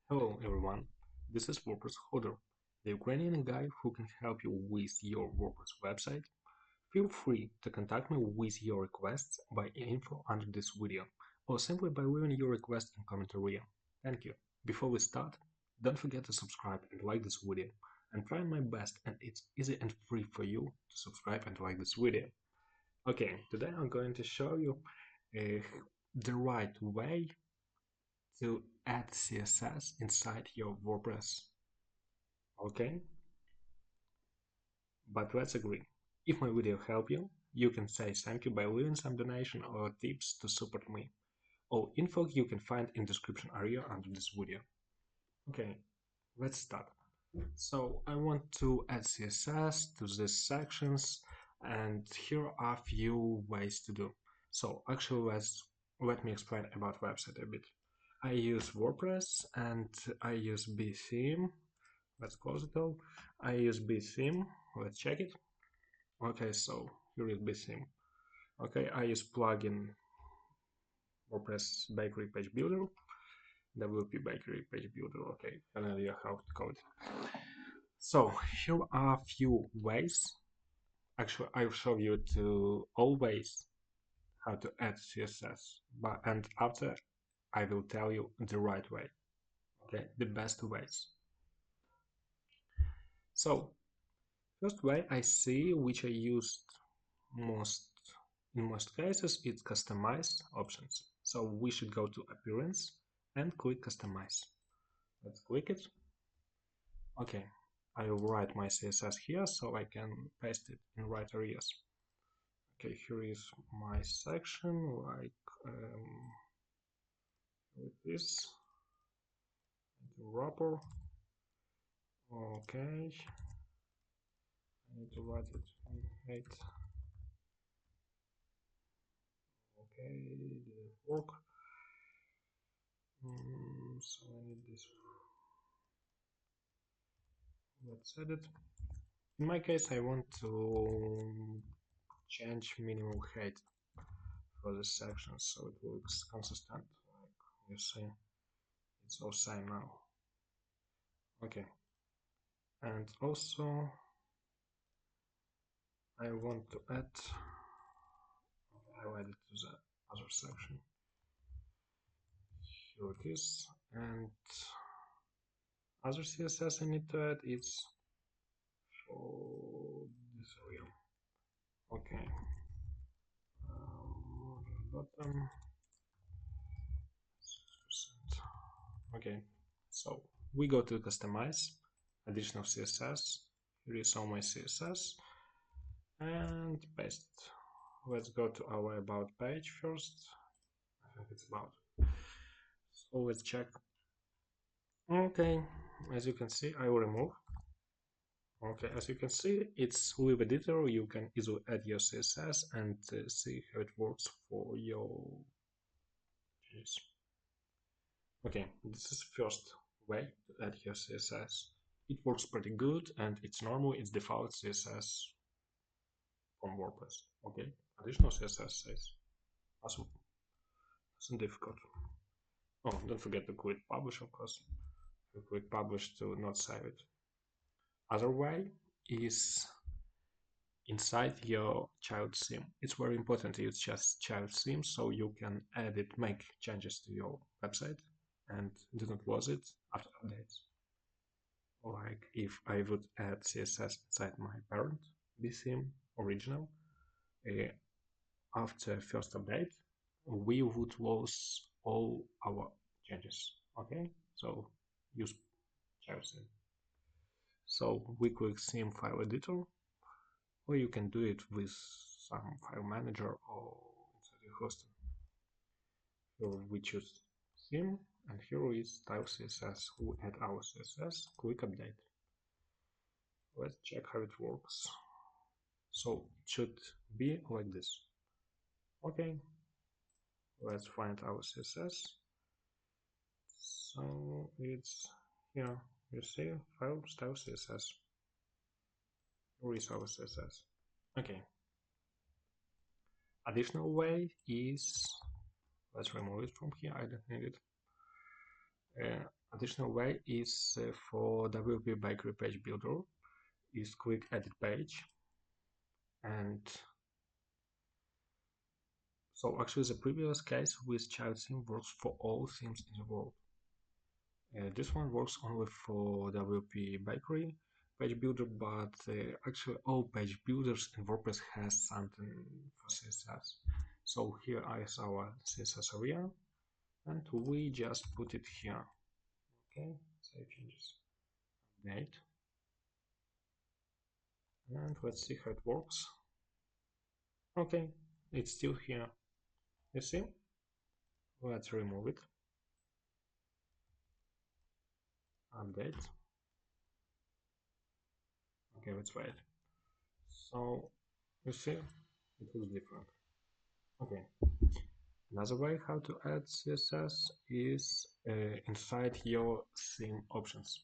Hello everyone, this is Wordpress Holder, the Ukrainian guy who can help you with your WordPress website. Feel free to contact me with your requests by info under this video, or simply by leaving your request in comment area. Thank you. Before we start, don't forget to subscribe and like this video. I'm trying my best and it's easy and free for you to subscribe and like this video. Okay, today I'm going to show you the right way to add CSS inside your WordPress. Okay? But let's agree. If my video helped you, you can say thank you by leaving some donation or tips to support me. All info you can find in description area under this video. Okay, let's start. So I want to add CSS to these sections, and here are a few ways to do. So actually let me explain about website a bit. I use WordPress and I use btheme. Let's close it all. I use btheme. Let's check it. Okay, so here is btheme. Okay, I use plugin WordPress Bakery Page Builder. WP Bakery Page Builder. Okay, an idea how to code. So here are a few ways. Actually, I'll show you to all ways how to add CSS. And after I will tell you the right way. Okay, the best ways. So first way I see, which I used in most cases, it's customize options. So we should go to appearance and click customize. Let's click it. Okay, I will write my CSS here so I can paste it in right areas. Okay, here is my section, like with this, the wrapper. Okay, I need to write it in 8. Okay, didn't work. So I need this. Let's set it. In my case, I want to change minimum height for this section so it looks consistent. Like you see, it's all same now. Okay, and also I want to add. I'll add it to the other section. Here it is, and other CSS I need to add is for this area. Okay. Bottom 6%. Okay, so we go to customize, additional CSS. Here is all my CSS and paste. Let's go to our about page first. I think it's about. So let's check. Okay, as you can see, I will remove. Okay, as you can see, it's with editor. You can easily add your CSS and see how it works for your pages. Okay, this is first way to add your CSS. It works pretty good and it's normal, it's default CSS from WordPress. Okay, additional CSS says awesome. Isn't difficult. Oh, don't forget to click publish, of course. You click publish to not save it. Other way is inside your child theme. It's very important to use just child theme so you can edit, make changes to your website and do not lose it after updates. Like if I would add CSS inside my parent theme original, after first update, we would lose all our changes. Okay, so use child theme. So we click theme file editor, or you can do it with some file manager or inside your hosting. Here we choose theme, and here is style CSS. We add our CSS, click update. Let's check how it works. So it should be like this. Okay, let's find our CSS. So it's here. You see, file style CSS. Here is our CSS. Okay. Additional way is, let's remove it from here. I don't need it. Additional way is for WP Bakery page builder is quick edit page. And so actually the previous case with child theme works for all themes in the world. This one works only for WP Bakery page builder, but actually all page builders in WordPress has something for CSS. So here is our CSS area, and we just put it here. Okay, save changes, update, and let's see how it works. Okay, it's still here. You see? Let's remove it. Update. Okay, let's wait. So you see, it looks different. Okay. Another way how to add CSS is inside your theme options.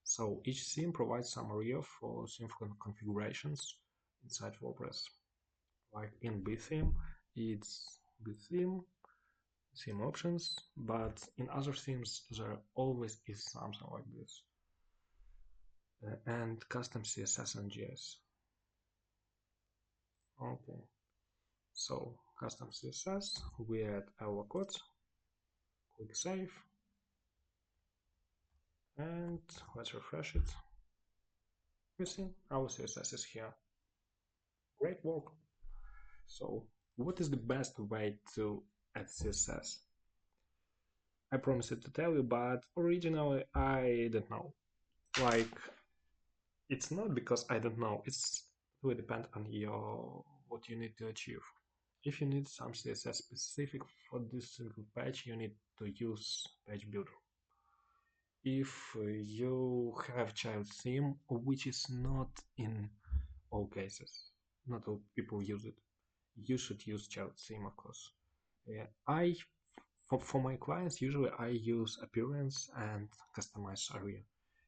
So each theme provides some area for theme configurations inside WordPress. Like in B theme, it's B theme options, but in other themes there always is something like this. And custom CSS and JS. Okay, so custom CSS, we add our code, click save, and let's refresh it. You see, our CSS is here. Great work. So, what is the best way to add CSS? I promised to tell you, but originally I don't know. Like, it's not because I don't know. It's really depend on your what you need to achieve. If you need some CSS specific for this single page, you need to use page builder. If you have child theme, which is not in all cases, not all people use it, you should use child theme, of course. Yeah, for my clients, usually I use appearance and customize area.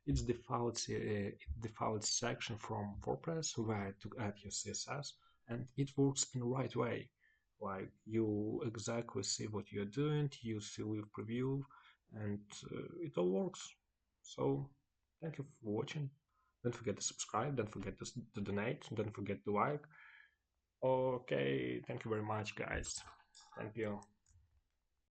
It's default section from WordPress where to add your CSS, and it works in the right way. Like you exactly see what you're doing, you see with preview, and it all works. So thank you for watching. Don't forget to subscribe. Don't forget to donate. Don't forget to like. Okay, thank you very much, guys. Thank you.